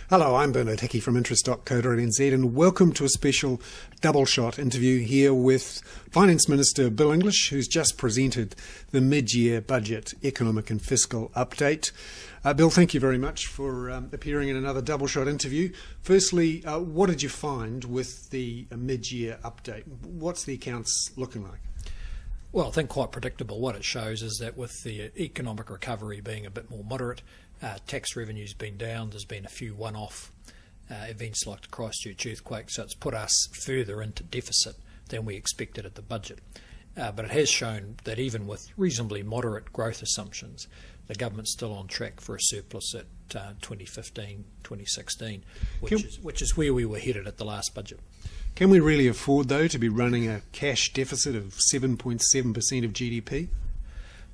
Hello, I'm Bernard Hickey from interest.co.nz and welcome to a special Doubleshot interview here with Finance Minister Bill English, who's just presented the mid-year budget economic and fiscal update. Bill, thank you very much for appearing in another Doubleshot interview. Firstly, what did you find with the mid-year update? What's the accounts looking like? Well, I think quite predictable. What it shows is that with the economic recovery being a bit more moderate, tax revenue's been down, there's been a few one-off events like the Christchurch earthquake, so it's put us further into deficit than we expected at the budget. But it has shown that even with reasonably moderate growth assumptions, the government's still on track for a surplus at 2015, 2016, which is where we were headed at the last budget. Can we really afford, though, to be running a cash deficit of 7.7% of GDP?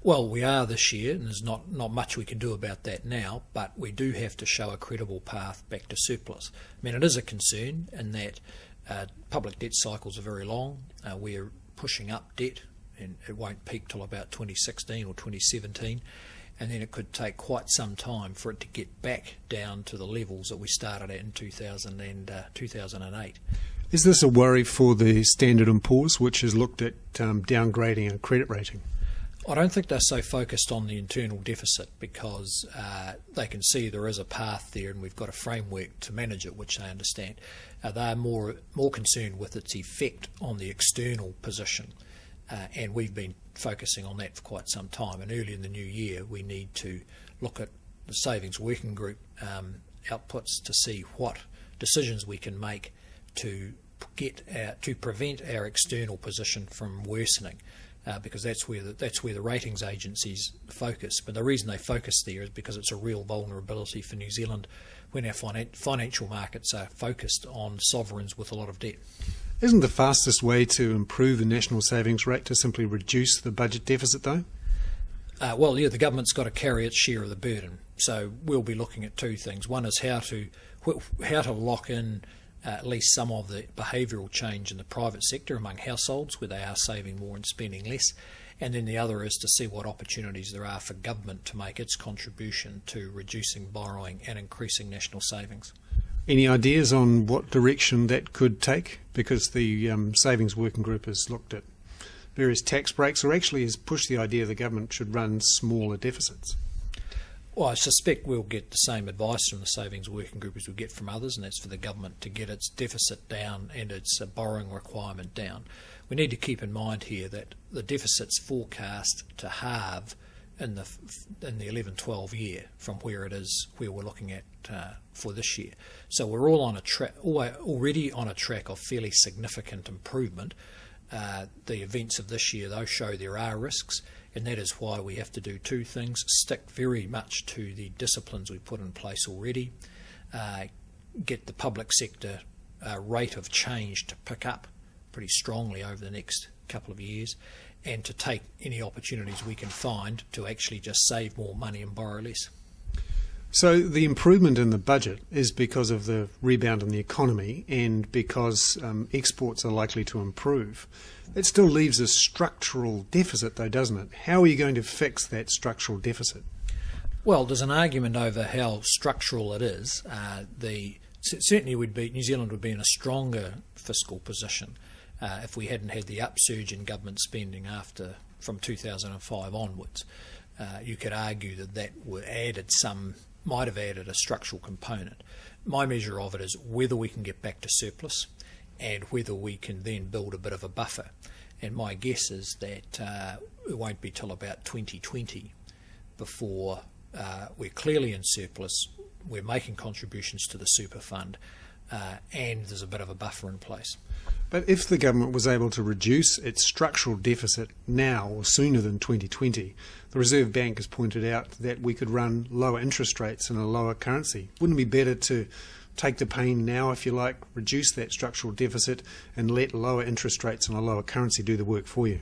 Well, we are this year, and there's not much we can do about that now, but we do have to show a credible path back to surplus. I mean, it is a concern in that public debt cycles are very long. We're pushing up debt, and it won't peak till about 2016 or 2017, and then it could take quite some time for it to get back down to the levels that we started at in 2008. Is this a worry for the Standard & Poor's, which has looked at downgrading a credit rating? I don't think they're so focused on the internal deficit because they can see there is a path there and we've got a framework to manage it, which they understand. They're more concerned with its effect on the external position, and we've been focusing on that for quite some time. And early in the new year, we need to look at the Savings Working Group outputs to see what decisions we can make to prevent our external position from worsening. Because that's where the ratings agencies focus. But the reason they focus there is because it's a real vulnerability for New Zealand when our financial markets are focused on sovereigns with a lot of debt. Isn't the fastest way to improve the national savings rate to simply reduce the budget deficit, though? Well, yeah, the government's got to carry its share of the burden. So we'll be looking at two things. One is how to lock in at least some of the behavioural change in the private sector among households where they are saving more and spending less, and then the other is to see what opportunities there are for government to make its contribution to reducing borrowing and increasing national savings. Any ideas on what direction that could take? Because the Savings Working Group has looked at various tax breaks, or actually has pushed the idea the government should run smaller deficits. Well, I suspect we'll get the same advice from the Savings Working Group as we get from others, and that's for the government to get its deficit down and its borrowing requirement down. We need to keep in mind here that the deficit's forecast to halve in the 11-12 year from where it is, where we're looking at for this year. So we're all on already on a track of fairly significant improvement. The events of this year, though, show there are risks, and that is why we have to do two things: stick very much to the disciplines we put in place already, get the public sector rate of change to pick up pretty strongly over the next couple of years, and to take any opportunities we can find to actually just save more money and borrow less. So the improvement in the budget is because of the rebound in the economy and because exports are likely to improve. It still leaves a structural deficit, though, doesn't it? How are you going to fix that structural deficit? Well, there's an argument over how structural it is. Certainly New Zealand would be in a stronger fiscal position if we hadn't had the upsurge in government spending from 2005 onwards. You could argue that might have added a structural component. My measure of it is whether we can get back to surplus and whether we can then build a bit of a buffer. And my guess is that it won't be till about 2020 before we're clearly in surplus, we're making contributions to the super fund, and there's a bit of a buffer in place. But if the government was able to reduce its structural deficit now or sooner than 2020, the Reserve Bank has pointed out that we could run lower interest rates and a lower currency. Wouldn't it be better to take the pain now, if you like, reduce that structural deficit and let lower interest rates and a lower currency do the work for you?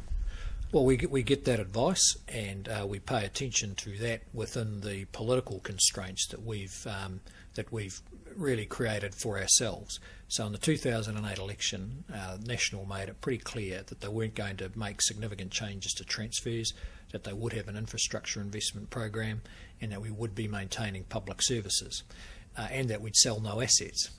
Well, we get that advice, and we pay attention to that within the political constraints that we've really created for ourselves. So in the 2008 election, National made it pretty clear that they weren't going to make significant changes to transfers, that they would have an infrastructure investment program, and that we would be maintaining public services. and that we'd sell no assets.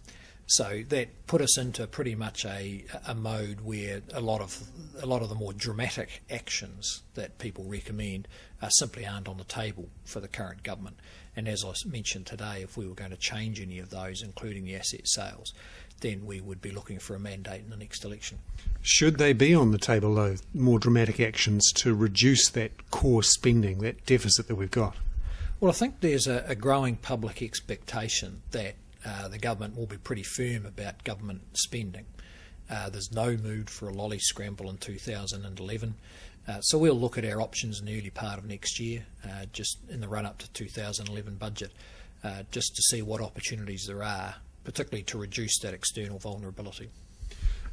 So that put us into pretty much a mode where a lot of the more dramatic actions that people recommend simply aren't on the table for the current government. And as I mentioned today, if we were going to change any of those, including the asset sales, then we would be looking for a mandate in the next election. Should they be on the table, though, more dramatic actions to reduce that core spending, that deficit that we've got? Well, I think there's a growing public expectation that the government will be pretty firm about government spending. There's no mood for a lolly scramble in 2011. So we'll look at our options in the early part of next year, just in the run-up to 2011 budget, just to see what opportunities there are, particularly to reduce that external vulnerability.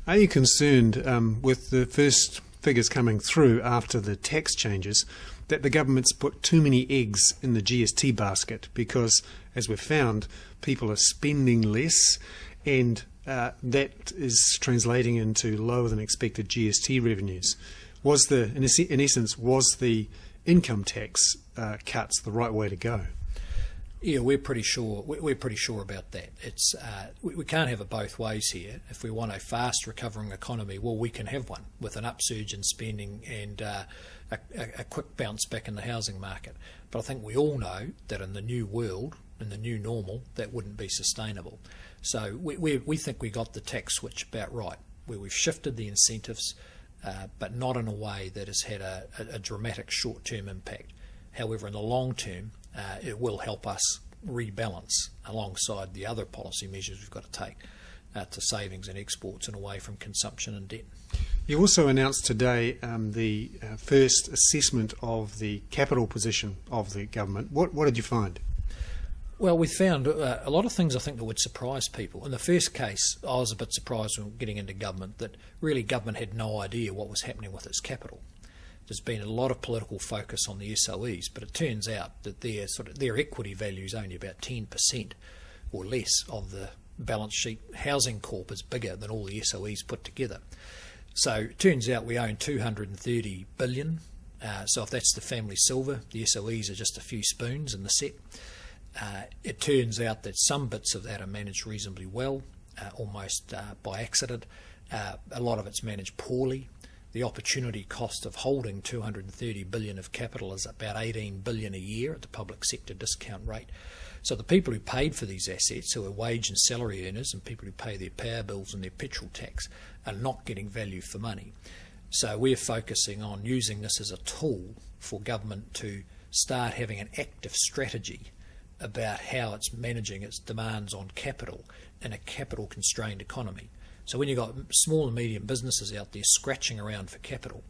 Are you concerned with the first figures coming through after the tax changes that the government's put too many eggs in the GST basket? Because, as we've found, people are spending less, and that is translating into lower than expected GST revenues. In essence, was the income tax cuts the right way to go? Yeah, we're pretty sure. We're pretty sure about that. It's we can't have it both ways here. If we want a fast recovering economy, well, we can have one with an upsurge in spending and a quick bounce back in the housing market. But I think we all know that in the new world, in the new normal, that wouldn't be sustainable. So we think we got the tax switch about right, where we've shifted the incentives, but not in a way that has had a dramatic short-term impact. However, in the long term, it will help us rebalance alongside the other policy measures we've got to take to savings and exports and away from consumption and debt. You also announced today the first assessment of the capital position of the government. What did you find? Well, we found a lot of things I think that would surprise people. In the first case, I was a bit surprised when getting into government that really government had no idea what was happening with its capital. There's been a lot of political focus on the SOEs, but it turns out that their equity value is only about 10% or less of the balance sheet. Housing Corp is bigger than all the SOEs put together. So it turns out we own $230 billion. So if that's the family silver, the SOEs are just a few spoons in the set. It turns out that some bits of that are managed reasonably well, almost by accident. A lot of it's managed poorly. The opportunity cost of holding $230 billion of capital is about $18 billion a year at the public sector discount rate. So the people who paid for these assets, who are wage and salary earners and people who pay their power bills and their petrol tax, are not getting value for money. So we're focusing on using this as a tool for government to start having an active strategy about how it's managing its demands on capital in a capital-constrained economy. So when you've got small and medium businesses out there scratching around for capital,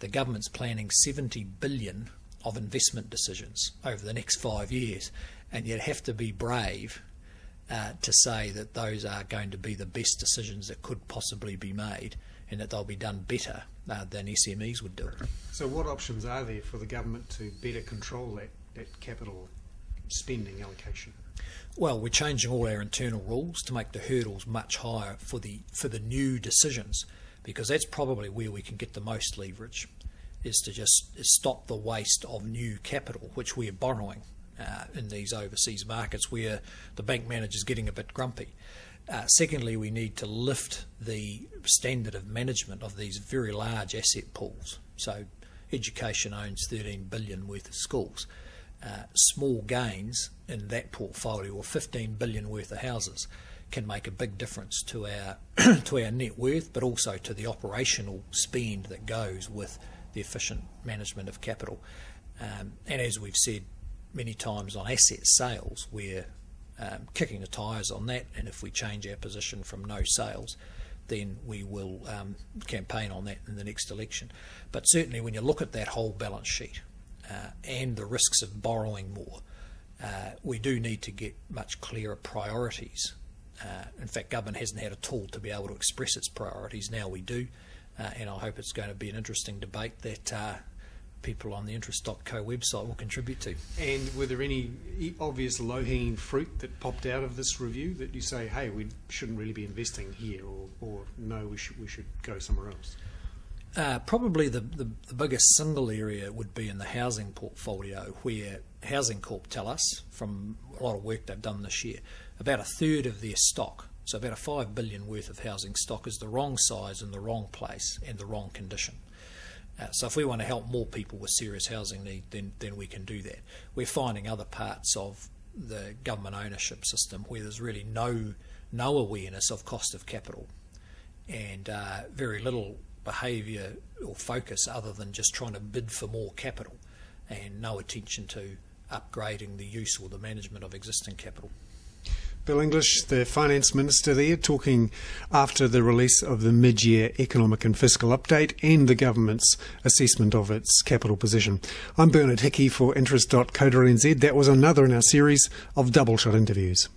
the government's planning $70 billion of investment decisions over the next 5 years, and you'd have to be brave to say that those are going to be the best decisions that could possibly be made, and that they'll be done better than SMEs would do it. So what options are there for the government to better control that capital spending allocation? Well, we're changing all our internal rules to make the hurdles much higher for the new decisions, because that's probably where we can get the most leverage, is to just stop the waste of new capital, which we are borrowing in these overseas markets where the bank manager's getting a bit grumpy. Secondly, we need to lift the standard of management of these very large asset pools. So education owns $13 billion worth of schools. Small gains in that portfolio, or $15 billion worth of houses, can make a big difference to our to our net worth, but also to the operational spend that goes with the efficient management of capital. And as we've said many times on asset sales, we're kicking the tyres on that, and if we change our position from no sales, then we will campaign on that in the next election. But certainly when you look at that whole balance sheet, and the risks of borrowing more, we do need to get much clearer priorities. In fact, government hasn't had a tool to be able to express its priorities. Now we do, and I hope it's going to be an interesting debate that people on the interest.co website will contribute to. And were there any obvious low-hanging fruit that popped out of this review that you say, hey, we shouldn't really be investing here, or no, we should go somewhere else? Probably the biggest single area would be in the housing portfolio, where Housing Corp tell us, from a lot of work they've done this year, about a third of their stock, so about a 5 billion worth of housing stock, is the wrong size in the wrong place and the wrong condition. So if we want to help more people with serious housing need, then we can do that. We're finding other parts of the government ownership system where there's really no awareness of cost of capital and very little behaviour or focus other than just trying to bid for more capital and no attention to upgrading the use or the management of existing capital. Bill English, the Finance Minister there, talking after the release of the mid-year economic and fiscal update and the government's assessment of its capital position. I'm Bernard Hickey for Interest.co.nz. That was another in our series of Doubleshot interviews.